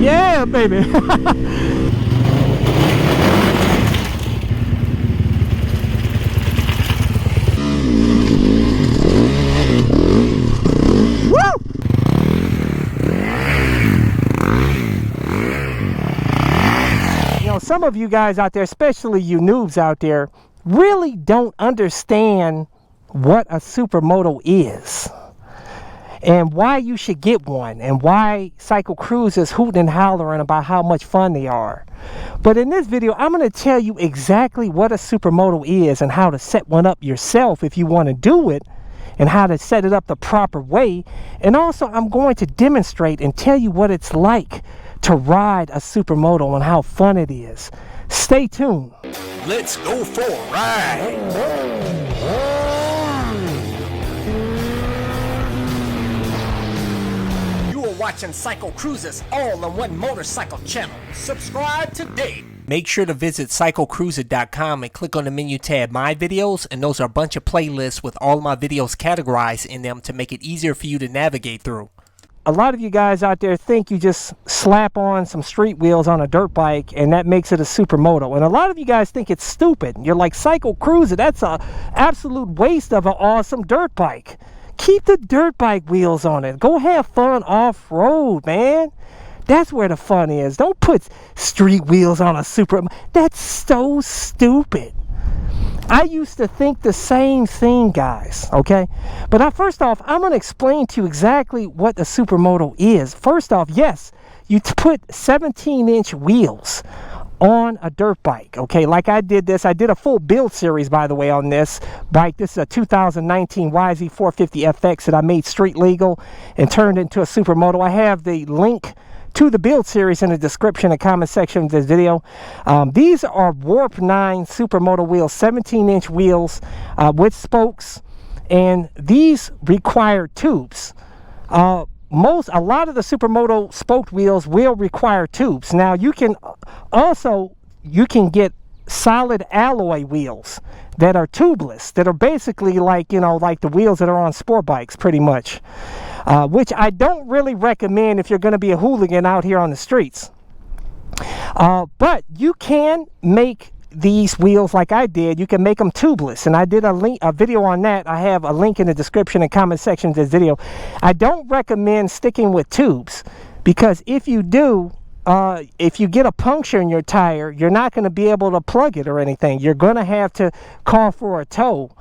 Yeah, baby. Some of you guys out there, especially you noobs out there, really don't understand what a Supermoto is and why you should get one and why CycleCruza is hooting and hollering about how much fun they are. But in this video, I'm going to tell you exactly what a Supermoto is and how to set one up yourself if you want to do it, and how to set it up the proper way. And also, I'm going to demonstrate and tell you what it's like to ride a Supermoto and how fun it is. Stay tuned. Let's go for a ride. You are watching CycleCruza's all-in-one motorcycle channel. Subscribe today. Make sure to visit CycleCruza.com and click on the menu tab My Videos, and those are a bunch of playlists with all of my videos categorized in them to make it easier for you to navigate through. A lot of you guys out there think you just slap on some street wheels on a dirt bike and that makes it a Supermoto. And a lot of you guys think it's stupid. You're like, CycleCruza, that's an absolute waste of an awesome dirt bike. Keep the dirt bike wheels on it. Go have fun off-road, man. That's where the fun is. Don't put street wheels on a Supermoto. That's so stupid. I used to think the same thing, guys, okay? But first off, I'm going to explain to you exactly what a Supermoto is. First off, yes, you put 17-inch wheels on a dirt bike, okay? Like I did this. I did a full build series, by the way, on this bike. This is a 2019 YZ450FX that I made street legal and turned into a Supermoto. I have the link to the build series in the description and comment section of this video. These are Warp 9 Supermoto wheels, 17-inch wheels with spokes, and these require tubes. A lot of the Supermoto spoked wheels will require tubes. Now you can get solid alloy wheels that are tubeless, that are basically like, you know, like the wheels that are on sport bikes pretty much. Which I don't really recommend if you're going to be a hooligan out here on the streets. But you can make these wheels like I did. You can make them tubeless, and I did a video on that. I have a link in the description and comment section of this video. I don't recommend sticking with tubes, because if you do, if you get a puncture in your tire, you're not going to be able to plug it or anything. You're going to have to call for a tow.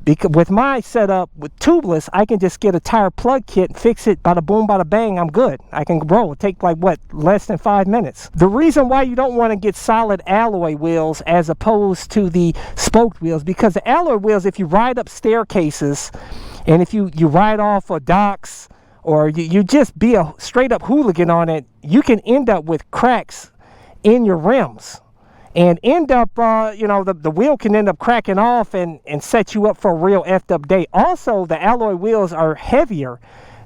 Because with my setup with tubeless, I can just get a tire plug kit and fix it, bada boom, bada bang, I'm good. I can roll. It take like, what, less than 5 minutes. The reason why you don't want to get solid alloy wheels as opposed to the spoked wheels, because the alloy wheels, if you ride up staircases and if you ride off of docks, or you just be a straight up hooligan on it, you can end up with cracks in your rims. And end up, you know, the wheel can end up cracking off and set you up for a real effed up day. Also, the alloy wheels are heavier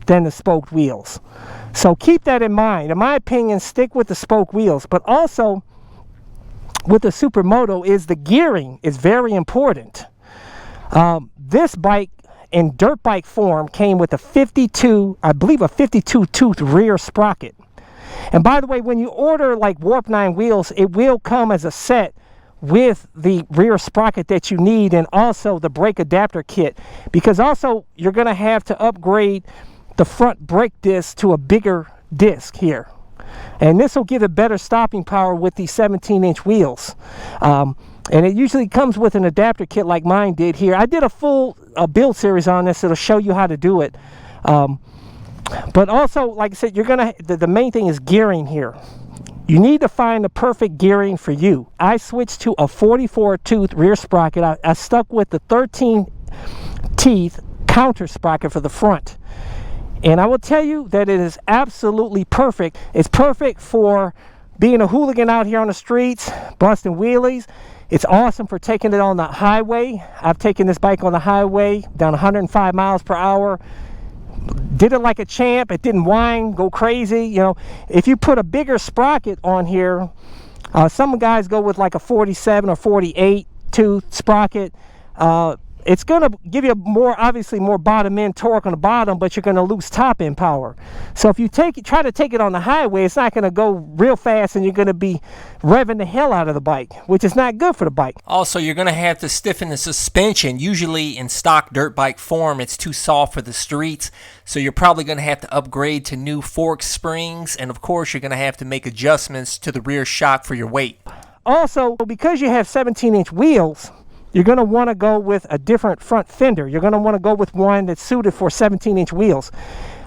than the spoked wheels. So keep that in mind. In my opinion, stick with the spoke wheels. But also, with the Supermoto, is the gearing is very important. This bike, in dirt bike form, came with a 52 tooth rear sprocket. And by the way, when you order like Warp 9 wheels, it will come as a set with the rear sprocket that you need, and also the brake adapter kit, because also you're going to have to upgrade the front brake disc to a bigger disc here. And this will give it better stopping power with these 17-inch wheels. And it usually comes with an adapter kit like mine did here. I did a full build series on this. It'll show you how to do it. But also, like I said, you're gonna the main thing is gearing here. You need to find the perfect gearing for you. I switched to a 44 tooth rear sprocket. I stuck with the 13 teeth counter sprocket for the front. And I will tell you that it is absolutely perfect. It's perfect for being a hooligan out here on the streets, busting wheelies. It's awesome for taking it on the highway. I've taken this bike on the highway down 105 miles per hour. Did it like a champ. It didn't whine, go crazy. You know, if you put a bigger sprocket on here, some guys go with like a 47 or 48 tooth sprocket. it's going to give you obviously more bottom end torque on the bottom, but you're going to lose top end power. So if you try to take it on the highway, it's not going to go real fast, and you're going to be revving the hell out of the bike, which is not good for the bike. Also, you're going to have to stiffen the suspension. Usually in stock dirt bike form, it's too soft for the streets, so you're probably going to have to upgrade to new fork springs, and of course you're going to have to make adjustments to the rear shock for your weight. Also, because you have 17-inch wheels, you're going to want to go with a different front fender. You're going to want to go with one that's suited for 17-inch wheels.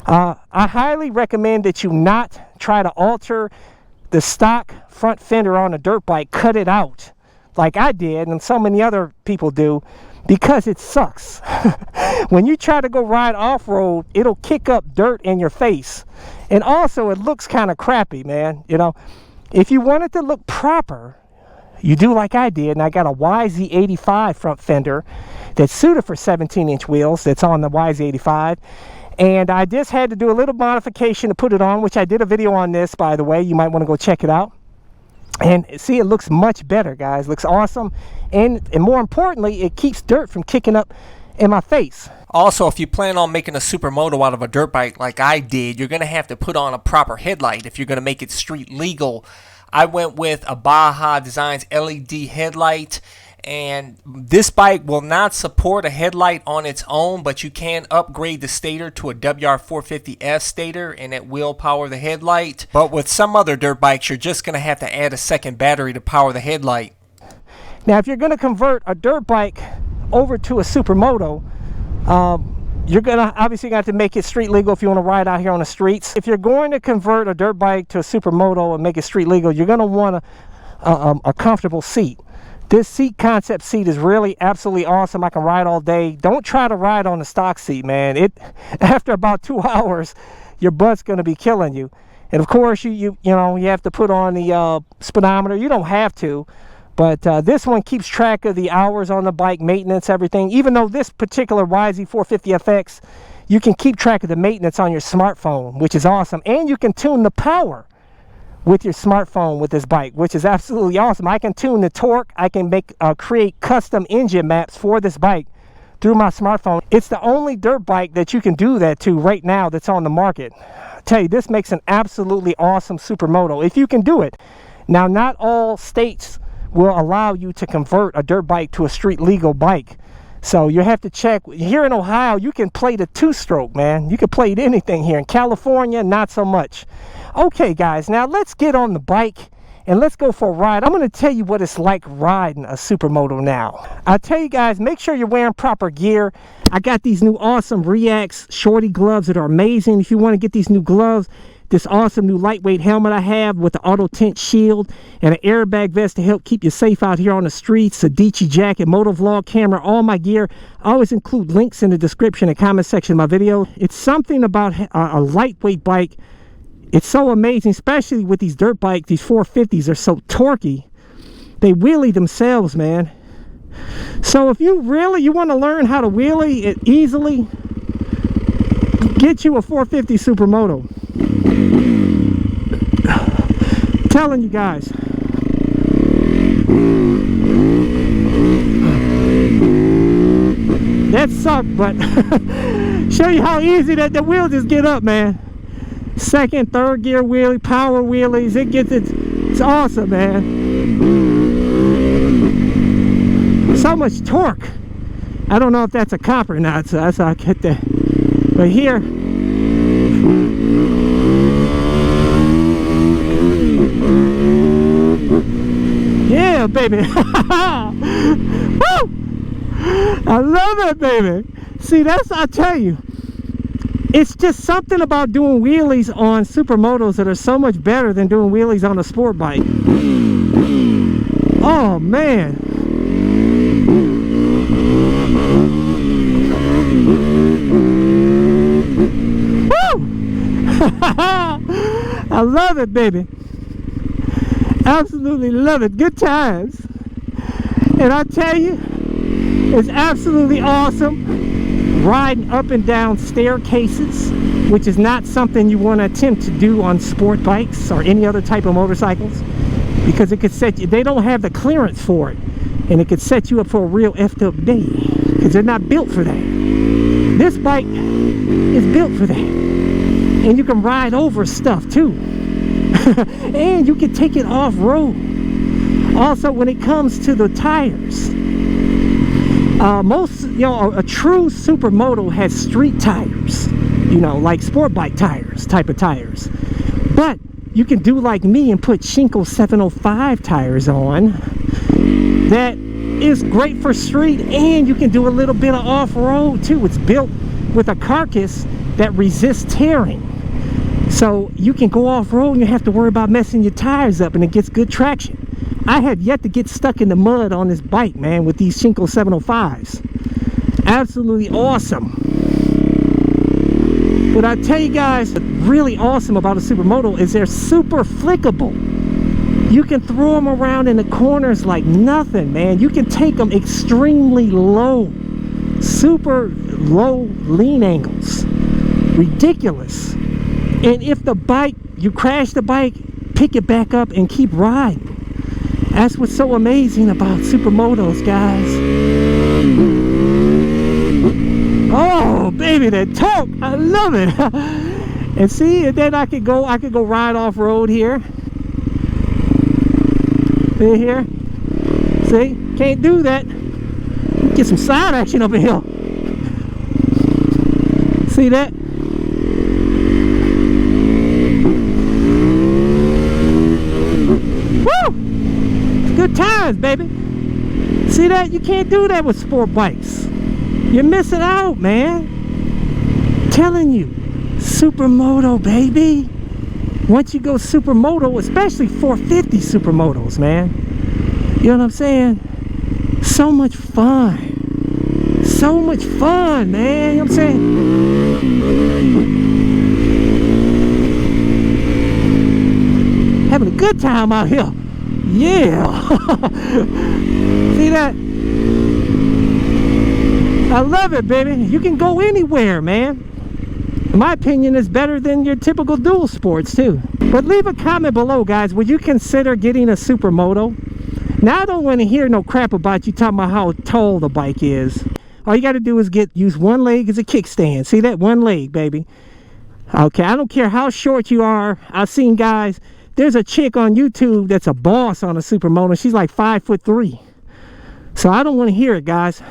I highly recommend that you not try to alter the stock front fender on a dirt bike. Cut it out like I did and so many other people do, because it sucks. When you try to go ride off-road, it'll kick up dirt in your face. And also, it looks kind of crappy, man. You know, if you want it to look proper, you do like I did, and I got a YZ85 front fender that's suited for 17-inch wheels that's on the YZ85, and I just had to do a little modification to put it on, which I did a video on this, by the way. You might want to go check it out. And see, it looks much better, guys. Looks awesome, and more importantly, it keeps dirt from kicking up in my face. Also, if you plan on making a supermoto out of a dirt bike like I did, you're going to have to put on a proper headlight if you're going to make it street legal. I went with a Baja Designs LED headlight, and this bike will not support a headlight on its own, but you can upgrade the stator to a WR450S stator, and it will power the headlight. But with some other dirt bikes, you're just going to have to add a second battery to power the headlight. Now, if you're going to convert a dirt bike over to a supermoto, you're gonna obviously have to make it street legal if you want to ride out here on the streets. If you're going to convert a dirt bike to a supermoto and make it street legal, you're going to want a comfortable seat. This seat concept seat is really absolutely awesome. I can ride all day. Don't try to ride on the stock seat, man. After about 2 hours, your butt's going to be killing you. And of course, you have to put on the speedometer. You don't have to. But this one keeps track of the hours on the bike, maintenance, everything. Even though this particular YZ450FX, you can keep track of the maintenance on your smartphone, which is awesome. And you can tune the power with your smartphone with this bike, which is absolutely awesome. I can tune the torque. I can create custom engine maps for this bike through my smartphone. It's the only dirt bike that you can do that to right now that's on the market. I tell you, this makes an absolutely awesome supermoto if you can do it. Now, not all states will allow you to convert a dirt bike to a street legal bike, so you have to check. Here in Ohio, you can plate a 2-stroke, man. You can plate anything here. In California, not so much. Okay, guys, now let's get on the bike and let's go for a ride. I'm going to tell you what it's like riding a supermoto now. I'll tell you guys, make sure you're wearing proper gear. I got these new awesome Reax shorty gloves that are amazing. If you want to get these new gloves, this awesome new lightweight helmet I have with the auto tint shield and an airbag vest to help keep you safe out here on the streets, a Dici jacket, motovlog camera, all my gear. I always include links in the description and comment section of my video. It's something about a lightweight bike. It's so amazing, especially with these dirt bikes. These 450s are so torquey. They wheelie themselves, man. So if you want to learn how to wheelie it easily, get you a 450 Supermoto. Telling you guys. That sucked, but show you how easy that the wheel just get up, man. Second, third gear wheelie, power wheelies. It's awesome, man. So much torque. I don't know if that's a cop or not, so that's how I get that. But here, yeah, baby. Woo! I love it, baby. See, I tell you, it's just something about doing wheelies on supermotos that are so much better than doing wheelies on a sport bike. Oh, man. I love it, baby. Absolutely love it. Good times. And I tell you, it's absolutely awesome riding up and down staircases, which is not something you want to attempt to do on sport bikes or any other type of motorcycles, because it could set you, they don't have the clearance for it, and it could set you up for a real effed up day. because they're not built for that. This bike is built for that. And you can ride over stuff too. And you can take it off-road. Also, when it comes to the tires, a true Supermoto has street tires, like sport bike tires, type of tires. But you can do like me and put Shinko 705 tires on. That is great for street, and you can do a little bit of off-road too. It's built with a carcass that resists tearing. So you can go off-road and you have to worry about messing your tires up, and it gets good traction. I had yet to get stuck in the mud on this bike, man, with these Shinko 705s. Absolutely awesome. But I tell you guys, what's really awesome about a Supermoto is they're super flickable. You can throw them around in the corners like nothing, man. You can take them extremely low. Super low lean angles. Ridiculous. And if you crash the bike, pick it back up and keep riding. That's what's so amazing about Supermotos, guys. Oh, baby, that torque. I love it. And see, and then I could go ride off-road here. See here? See? Can't do that. Get some side action up a hill. See that? Woo! Good times, baby. See that? You can't do that with sport bikes. You're missing out, man. Telling you, Supermoto, baby. Once you go Supermoto, especially 450 Supermotos, man. You know what I'm saying? So much fun. So much fun, man. You know what I'm saying? Having a good time out here. Yeah. See that? I love it, baby. You can go anywhere, man. In my opinion, it's better than your typical dual sports too. But leave a comment below, guys. Would you consider getting a Supermoto? Now I don't want to hear no crap about you talking about how tall the bike is. All you got to do is use one leg as a kickstand. See that? One leg, baby. Okay, I don't care how short you are. I've seen guys. There's a chick on YouTube that's a boss on a Supermoto. She's like 5'3". So I don't want to hear it, guys.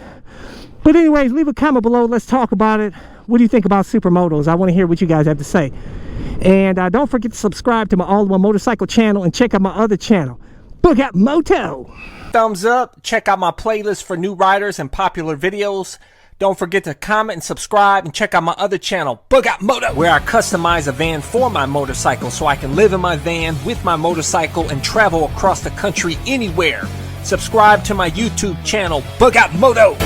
But anyways, leave a comment below. Let's talk about it. What do you think about Supermotos? I want to hear what you guys have to say. And don't forget to subscribe to my all-in-one motorcycle channel and check out my other channel, Book Out Moto. Thumbs up. Check out my playlist for new riders and popular videos. Don't forget to comment and subscribe, and check out my other channel, Book Out Moto, where I customize a van for my motorcycle so I can live in my van with my motorcycle and travel across the country anywhere. Subscribe to my YouTube channel, Book Out Moto.